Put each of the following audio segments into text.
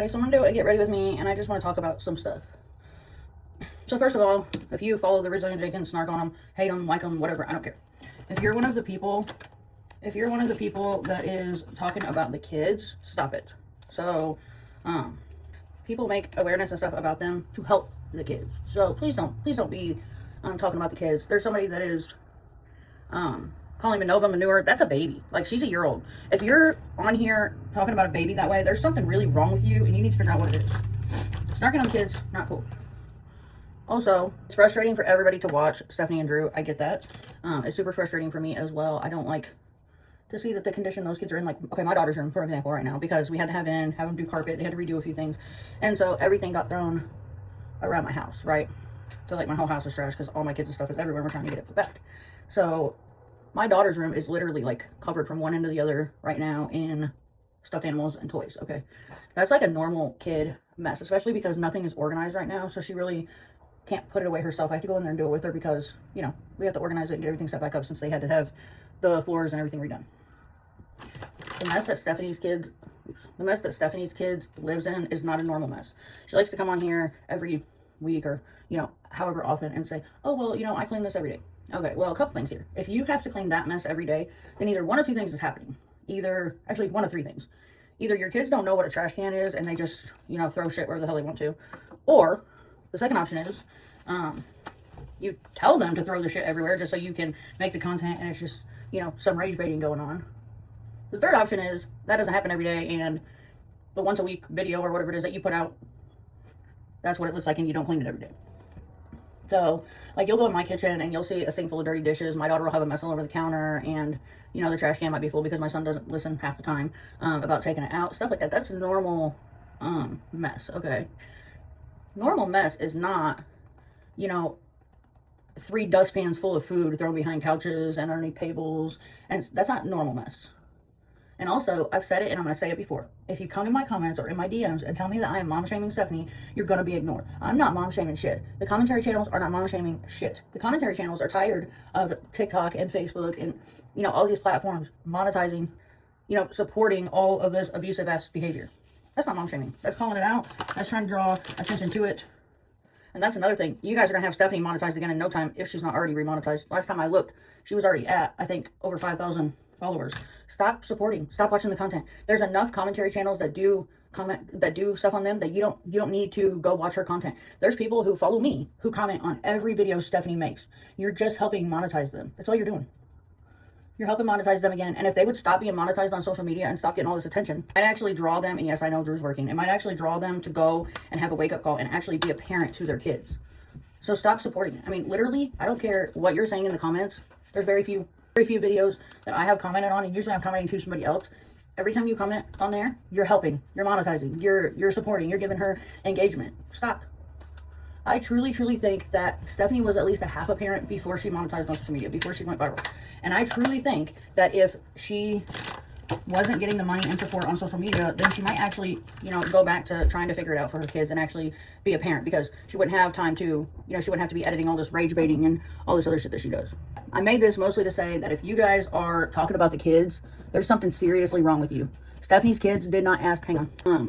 So I'm gonna do a get ready with me, and I just want to talk about some stuff. So first of all, if you follow the Resilient Jenkins, snark on them, hate them, like them, whatever, I don't care. If you're one of the people that is talking about the kids, stop it. So, people make awareness and stuff about them to help the kids. So please don't be talking about the kids. There's somebody that is calling Manova manure. That's a baby. Like, she's a year old. If you're on here talking about a baby that way, there's something really wrong with you, and you need to figure out what it is. Snarking on kids, not cool. Also, it's frustrating for everybody to watch Stephanie and Drew. I get that. It's super frustrating for me as well. I don't like to see that the condition those kids are in. Like, okay, my daughter's room, for example, right now, because we had to have them do carpet. They had to redo a few things. And so everything got thrown around my house, right? So, like, my whole house is trash because all my kids' stuff is everywhere. We're trying to get it put back. So, my daughter's room is literally, like, covered from one end to the other right now in stuffed animals and toys, okay? That's like a normal kid mess, especially because nothing is organized right now. So, she really can't put it away herself. I have to go in there and do it with her because, you know, we have to organize it and get everything set back up since they had to have the floors and everything redone. The mess that Stephanie's kids lives in is not a normal mess. She likes to come on here every week or, you know, however often and say, oh, well, you know, I clean this every day. Okay, well, a couple things here. If you have to clean that mess every day, then either one of two things is happening. Actually, one of three things. Either your kids don't know what a trash can is and they just, you know, throw shit wherever the hell they want to. Or the second option is, you tell them to throw the shit everywhere just so you can make the content and it's just, you know, some rage baiting going on. The third option is that doesn't happen every day, and the once a week video or whatever it is that you put out, that's what it looks like, and you don't clean it every day. So, like, you'll go in my kitchen and you'll see a sink full of dirty dishes. My daughter will have a mess all over the counter, and, you know, the trash can might be full because my son doesn't listen half the time about taking it out. Stuff like that. That's a normal mess, okay? Normal mess is not, you know, 3 dustpans full of food thrown behind couches and underneath tables, and that's not normal mess. And also, I've said it and I'm going to say it before. If you come to my comments or in my DMs and tell me that I am mom shaming Stephanie, you're going to be ignored. I'm not mom shaming shit. The commentary channels are not mom shaming shit. The commentary channels are tired of TikTok and Facebook and, you know, all these platforms monetizing, you know, supporting all of this abusive ass behavior. That's not mom shaming. That's calling it out. That's trying to draw attention to it. And that's another thing. You guys are going to have Stephanie monetized again in no time if she's not already remonetized. Last time I looked, she was already at, I think, over 5,000 followers. Stop supporting. Stop watching the content. There's enough commentary channels that do stuff on them that you don't need to go watch her content. There's people who follow me who comment on every video Stephanie makes. You're just helping monetize them. That's all you're doing. You're helping monetize them again. And if they would stop being monetized on social media and stop getting all this attention, it might actually draw them, and yes, I know Drew's working, it might actually draw them to go and have a wake-up call and actually be a parent to their kids. So stop supporting it. I mean, literally, I don't care what you're saying in the comments. There's very few videos that I have commented on, and usually I'm commenting to somebody else. Every time you comment on there, you're helping, you're monetizing, you're supporting, you're giving her engagement. Stop. I truly think that Stephanie was at least a half a parent before she monetized on social media, before she went viral. And I truly think that if she wasn't getting the money and support on social media, then she might actually, you know, go back to trying to figure it out for her kids and actually be a parent, because she wouldn't have time to, you know, she wouldn't have to be editing all this rage baiting and all this other shit that she does. I made this mostly to say that if you guys are talking about the kids, there's something seriously wrong with you. Stephanie's kids did not ask,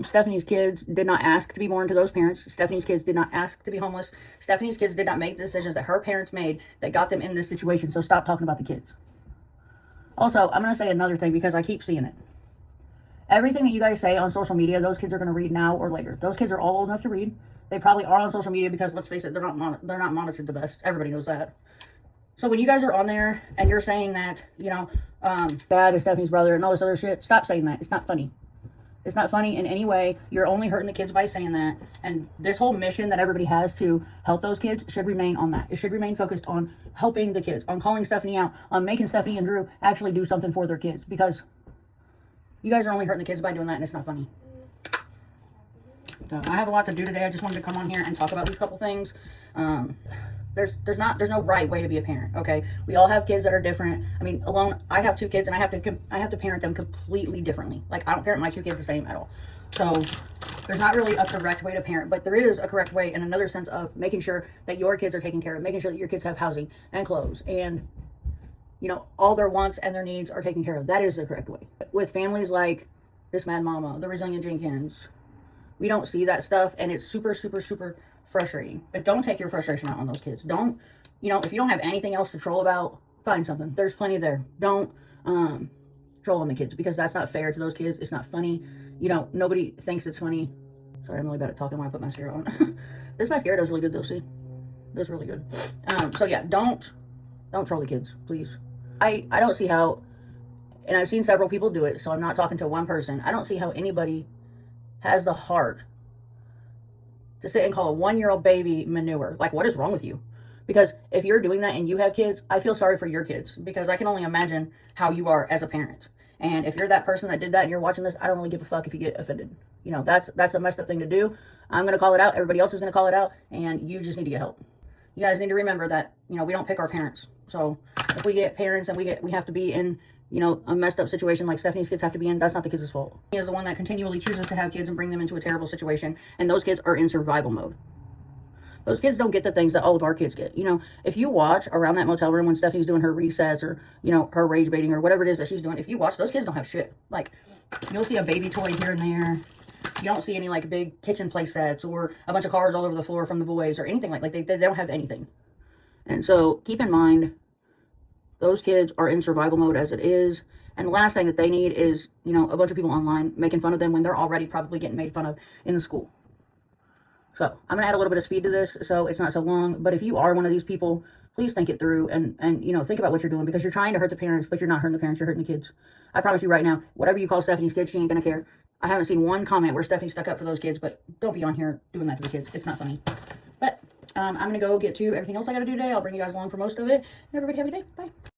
Stephanie's kids did not ask to be born to those parents. Stephanie's kids did not ask to be homeless. Stephanie's kids did not make the decisions that her parents made that got them in this situation. So stop talking about the kids. Also, I'm going to say another thing because I keep seeing it. Everything that you guys say on social media, those kids are going to read now or later. Those kids are all old enough to read. They probably are on social media because, let's face it, they're not monitored the best. Everybody knows that. So when you guys are on there and you're saying that, you know, Dad is Stephanie's brother and all this other shit, stop saying that. It's not funny. It's not funny in any way. You're only hurting the kids by saying that. And this whole mission that everybody has to help those kids should remain on that. It should remain focused on helping the kids, on calling Stephanie out, on making Stephanie and Drew actually do something for their kids. Because you guys are only hurting the kids by doing that, and it's not funny. So I have a lot to do today. I just wanted to come on here and talk about these couple things. There's no right way to be a parent, okay? We all have kids that are different. I mean, alone, I have 2 kids and I have to parent them completely differently. Like, I don't parent my 2 kids the same at all. So there's not really a correct way to parent, but there is a correct way in another sense of making sure that your kids are taken care of, making sure that your kids have housing and clothes and, you know, all their wants and their needs are taken care of. That is the correct way. With families like this Mad Mama, the Resilient Jenkins, We don't see that stuff, and it's super, super, super frustrating. But don't take your frustration out on those kids. Don't, you know, if you don't have anything else to troll about, find something. There's plenty there. Don't troll on the kids, because that's not fair to those kids. It's not funny. You know, nobody thinks it's funny. Sorry, I'm really bad at talking when I put mascara on. This mascara does really good though, see? Does really good. So yeah, don't troll the kids, please. I don't see how, and I've seen several people do it, so I'm not talking to one person. I don't see how anybody has the heart to sit and call a 1-year-old baby manure. Like, what is wrong with you? Because if you're doing that and you have kids, I feel sorry for your kids, because I can only imagine how you are as a parent. And if you're that person that did that and you're watching this, I don't really give a fuck if you get offended. You know, that's a messed up thing to do. I'm going to call it out. Everybody else is going to call it out. And you just need to get help. You guys need to remember that, you know, we don't pick our parents. So if we get parents and we have to be in, you know, a messed up situation like Stephanie's kids have to be in, that's not the kids' fault. He is the one that continually chooses to have kids and bring them into a terrible situation. And those kids are in survival mode. Those kids don't get the things that all of our kids get. You know, if you watch around that motel room when Stephanie's doing her resets or, you know, her rage baiting or whatever it is that she's doing, if you watch, those kids don't have shit. Like, you'll see a baby toy here and there. You don't see any, like, big kitchen play sets or a bunch of cars all over the floor from the boys or anything like they don't have anything. And so, keep in mind, those kids are in survival mode as it is. And the last thing that they need is, you know, a bunch of people online making fun of them when they're already probably getting made fun of in the school. So, I'm going to add a little bit of speed to this so it's not so long. But if you are one of these people, please think it through and you know, think about what you're doing, because you're trying to hurt the parents, but you're not hurting the parents, you're hurting the kids. I promise you right now, whatever you call Stephanie's kids, she ain't going to care. I haven't seen one comment where Stephanie stuck up for those kids, but don't be on here doing that to the kids. It's not funny. But I'm going to go get to everything else I got to do today. I'll bring you guys along for most of it. And everybody have a good day. Bye.